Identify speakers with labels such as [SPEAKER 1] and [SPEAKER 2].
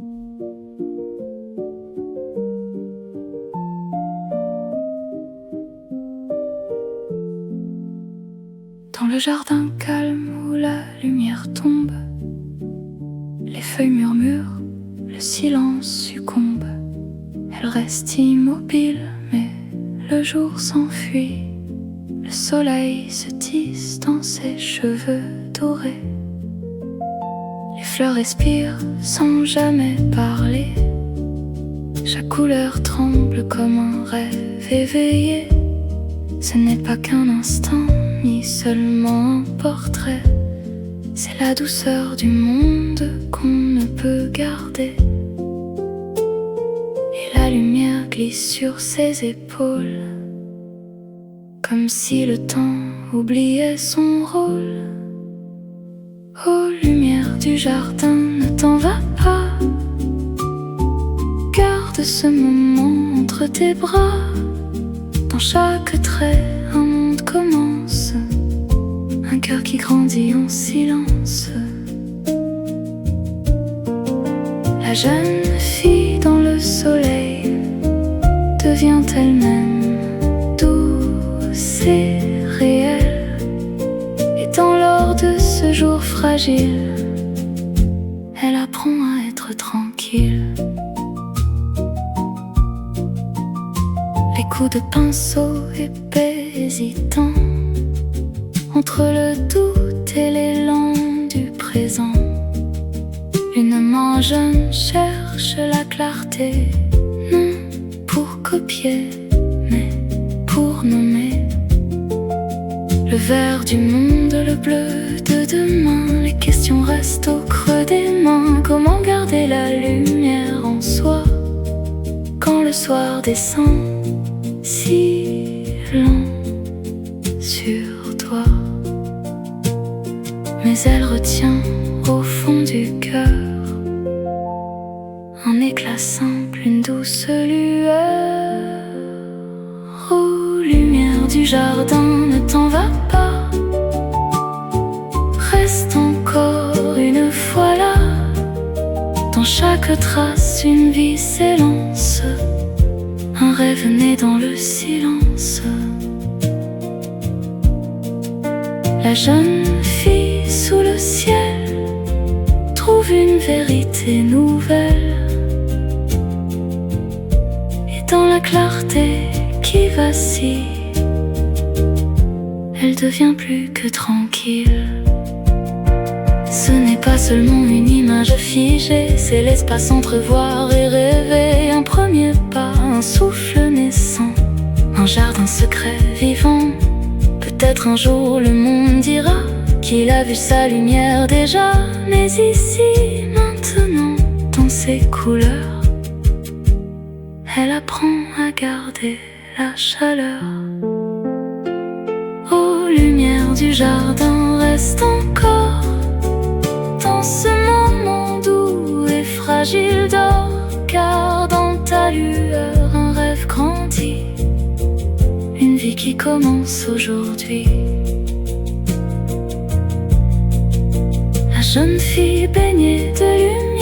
[SPEAKER 1] Dans le jardin calme où la lumière tombe, les feuilles murmurent, le silence succombe. Elle reste immobile, mais le jour s'enfuit. Le soleil se tisse dans ses cheveux dorés. Les fleurs respirent sans jamais parler. Chaque couleur tremble comme un rêve éveillé. Ce n'est pas qu'un instant, ni seulement un portrait. C'est la douceur du monde qu'on ne peut garder. Et la lumière glisse sur ses épaules, comme si le temps oubliait son rôle. Ô lumière du jardin, ne t'en va pas. Garde ce moment entre tes bras. Dans chaque trait, un monde commence, un cœur qui grandit en silence. La jeune fille dans le soleil devient elle-même douce et réelle. Et dans l'or de ce jour fragile, elle apprend à être tranquille. Les coups de pinceau épais hésitants entre le doute et l'élan du présent. Une main jeune cherche la clarté, non pour copier, mais pour nommer. Le vert du monde, le bleu de demain. Les questions restent au creux des mains. Comment garder la lumière en soi quand le soir descend si lent sur toi? Mais elle retient au fond du cœur un éclat simple, une douce lueur. Ô lumière du jardin, ne t'en va pas. Reste encore une fois là. Dans chaque trace, une vie s'élance, un rêve né dans le silence. La jeune fille sous le ciel trouve une vérité nouvelle. Et dans la clarté qui vacille, elle devient plus que tranquille. Ce n'est pas seulement une image figée, c'est l'espace entre voir et rêver. Un premier pas, un souffle naissant, un jardin secret vivant. Peut-être un jour le monde dira qu'il a vu sa lumière déjà. Mais ici, maintenant, dans ses couleurs, elle apprend à garder la chaleur. Ô lumière du jardin, reste encore dans ce moment doux et fragile d'or. Car dans ta lueur, un rêve grandit, une vie qui commence aujourd'hui. La jeune fille baignée de lumière